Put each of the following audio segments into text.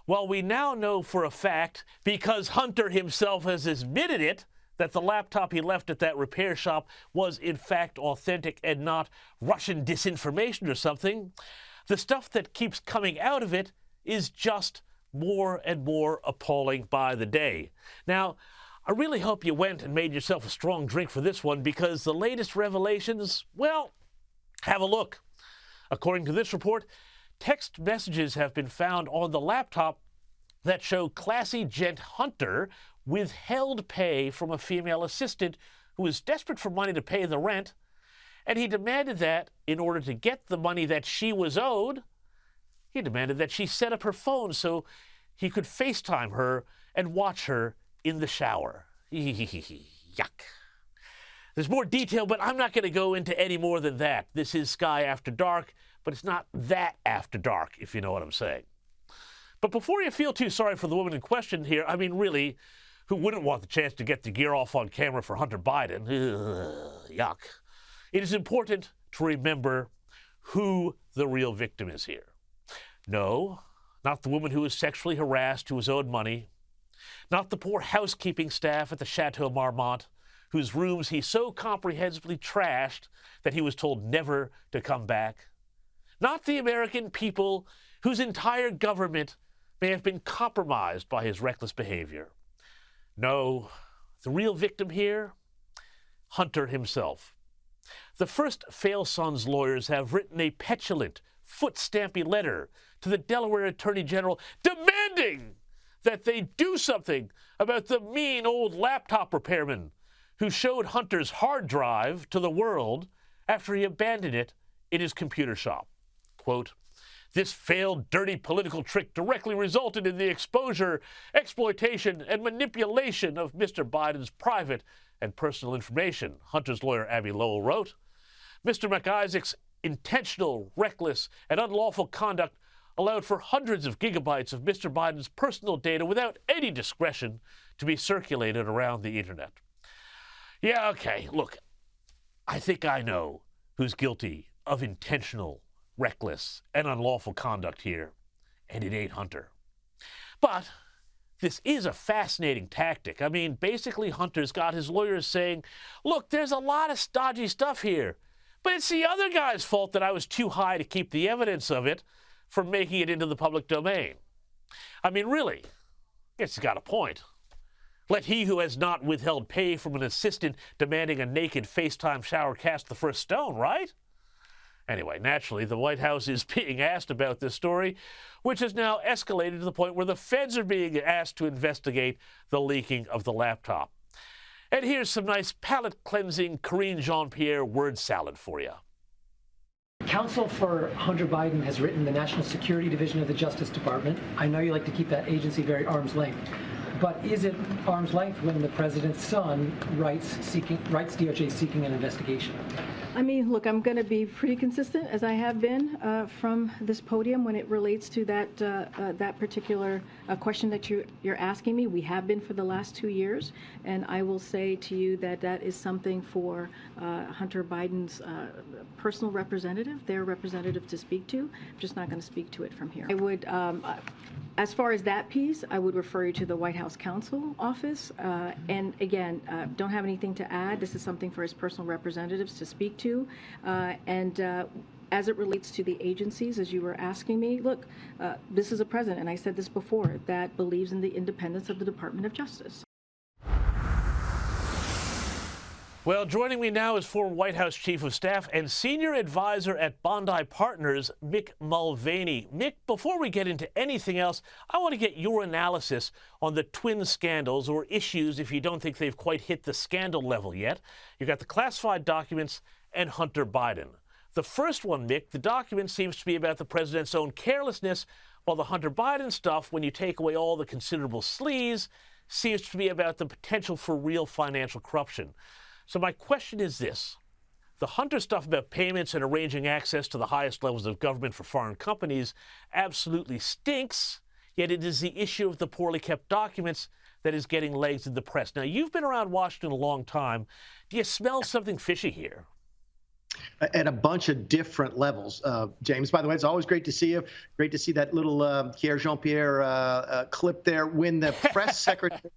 Well, we now know for a fact, because Hunter himself has admitted it, that the laptop he left at that repair shop was in fact authentic and not Russian disinformation or something. The stuff that keeps coming out of it is just more and more appalling by the day. Now, I really hope you went and made yourself a strong drink for this one, because the latest revelations, well, have a look. According to this report, text messages have been found on the laptop that show classy Jed Hunter withheld pay from a female assistant who was desperate for money to pay the rent, and he demanded that, in order to get the money that she was owed, he demanded that she set up her phone so he could FaceTime her and watch her in the shower. Yuck. There's more detail, but I'm not going to go into any more than that. This is Sky After Dark, but it's not that after dark, if you know what I'm saying. But before you feel too sorry for the woman in question here, I mean, really, who wouldn't want the chance to get the gear off on camera for Hunter Biden? Yuck. It is important to remember who the real victim is here. No, not the woman who was sexually harassed, who was owed money. Not the poor housekeeping staff at the Chateau Marmont, whose rooms he so comprehensively trashed that he was told never to come back. Not the American people whose entire government may have been compromised by his reckless behavior. No, the real victim here, Hunter himself. The first Fail Sons lawyers have written a petulant, foot-stampy letter to the Delaware Attorney General demanding that they do something about the mean old laptop repairman who showed Hunter's hard drive to the world after he abandoned it in his computer shop. Quote, "This failed, dirty political trick directly resulted in the exposure, exploitation, and manipulation of Mr. Biden's private and personal information," Hunter's lawyer Abby Lowell wrote. Mr. McIsaac's intentional, reckless, and unlawful conduct allowed for hundreds of gigabytes of Mr. Biden's personal data without any discretion to be circulated around the internet. Yeah, okay, look, I think I know who's guilty of intentional, reckless, and unlawful conduct here, and it ain't Hunter. But this is a fascinating tactic. I mean, basically Hunter's got his lawyers saying, look, there's a lot of stodgy stuff here, but it's the other guy's fault that I was too high to keep the evidence of it from making it into the public domain. I mean, really, I guess he's got a point. Let he who has not withheld pay from an assistant demanding a naked FaceTime shower cast the first stone, right? Anyway, naturally, the White House is being asked about this story, which has now escalated to the point where the feds are being asked to investigate the leaking of the laptop. And here's some nice palate-cleansing Karine Jean-Pierre word salad for you. Counsel for Hunter Biden has written the National Security Division of the Justice Department. I know you like to keep that agency very arm's length. But is it arm's length when the president's son writes DOJ seeking an investigation? I mean, look, I'm going to be pretty consistent, as I have been from this podium when it relates to that particular question that you're asking me. We have been for the last 2 years, and I will say to you that that is something for Hunter Biden's personal representative, their representative, to speak to. I'm just not going to speak to it from here. I would, as far as that piece, I would refer you to the White House Counsel Office. And again, don't have anything to add. This is something for his personal representatives to speak to. As it relates to the agencies, as you were asking me, look, this is a president, and I said this before, that believes in the independence of the Department of Justice. Well, joining me now is former White House Chief of Staff and Senior Advisor at Bondi Partners, Mick Mulvaney. Mick, before we get into anything else, I want to get your analysis on the twin scandals, or issues if you don't think they've quite hit the scandal level yet. You've got the classified documents and Hunter Biden. The first one, Mick, the document seems to be about the president's own carelessness, while the Hunter Biden stuff, when you take away all the considerable sleaze, seems to be about the potential for real financial corruption. So my question is this. The Hunter stuff about payments and arranging access to the highest levels of government for foreign companies absolutely stinks, yet it is the issue of the poorly kept documents that is getting legs in the press. Now, you've been around Washington a long time. Do you smell something fishy here? At a bunch of different levels. James, by the way, it's always great to see you. Great to see that little Pierre Jean-Pierre clip there. When the press secretary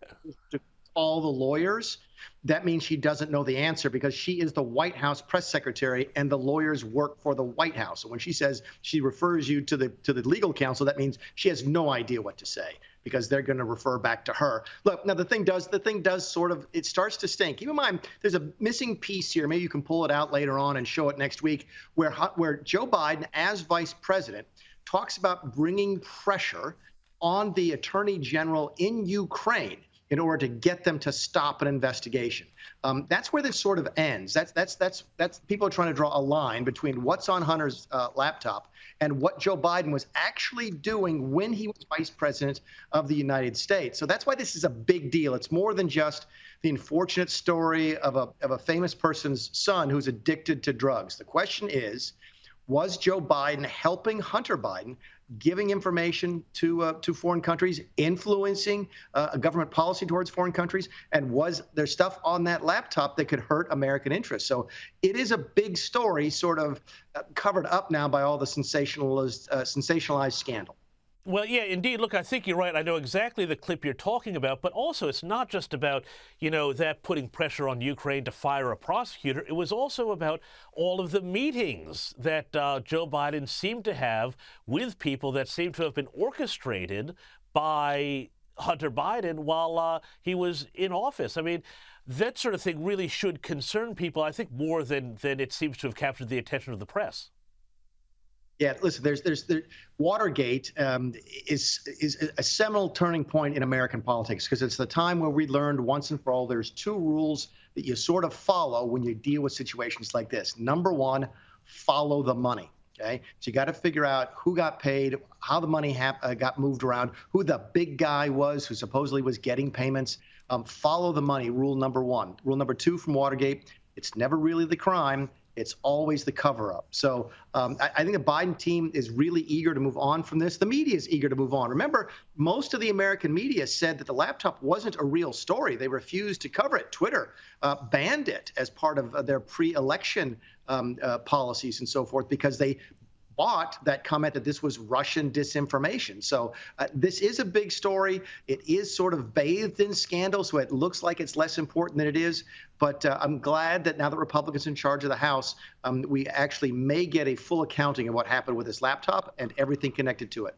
to all the lawyers, that means she doesn't know the answer because she is the White House press secretary and the lawyers work for the White House. So when she says she refers you to the legal counsel, that means she has no idea what to say because they're going to refer back to her. Look, now the thing does sort of, it starts to stink. Keep in mind, there's a missing piece here. Maybe you can pull it out later on and show it next week where Joe Biden, as vice president, talks about bringing pressure on the attorney general in Ukraine in order to get them to stop an investigation. That's where this sort of ends. That's people are trying to draw a line between what's on Hunter's laptop and what Joe Biden was actually doing when he was vice president of the United States. So that's why this is a big deal. It's more than just the unfortunate story of a famous person's son who's addicted to drugs. The question is, was Joe Biden helping Hunter Biden, giving information to foreign countries, influencing a government policy towards foreign countries, and was there stuff on that laptop that could hurt American interests? So it is a big story, sort of covered up now by all the sensationalized scandal. Well, yeah, indeed. Look, I think you're right. I know exactly the clip you're talking about, but also it's not just about, that putting pressure on Ukraine to fire a prosecutor. It was also about all of the meetings that Joe Biden seemed to have with people that seemed to have been orchestrated by Hunter Biden while he was in office. I mean, that sort of thing really should concern people, I think, more than it seems to have captured the attention of the press. Yeah, listen, there's Watergate is a seminal turning point in American politics because it's the time where we learned once and for all there's two rules that you sort of follow when you deal with situations like this. Number one, follow the money. Okay, so you got to figure out who got paid, how the money got moved around, who the big guy was who supposedly was getting payments. Follow the money, rule number one. Rule number two from Watergate, it's never really the crime. It's always the cover-up. So I think the Biden team is really eager to move on from this. The media is eager to move on. Remember, most of the American media said that the laptop wasn't a real story. They refused to cover it. Twitter banned it as part of their pre-election policies and so forth because they bought that comment that this was Russian disinformation. So this is a big story. It is sort of bathed in scandal, so it looks like it's less important than it is. But I'm glad that now that Republicans are in charge of the House, we actually may get a full accounting of what happened with this laptop and everything connected to it.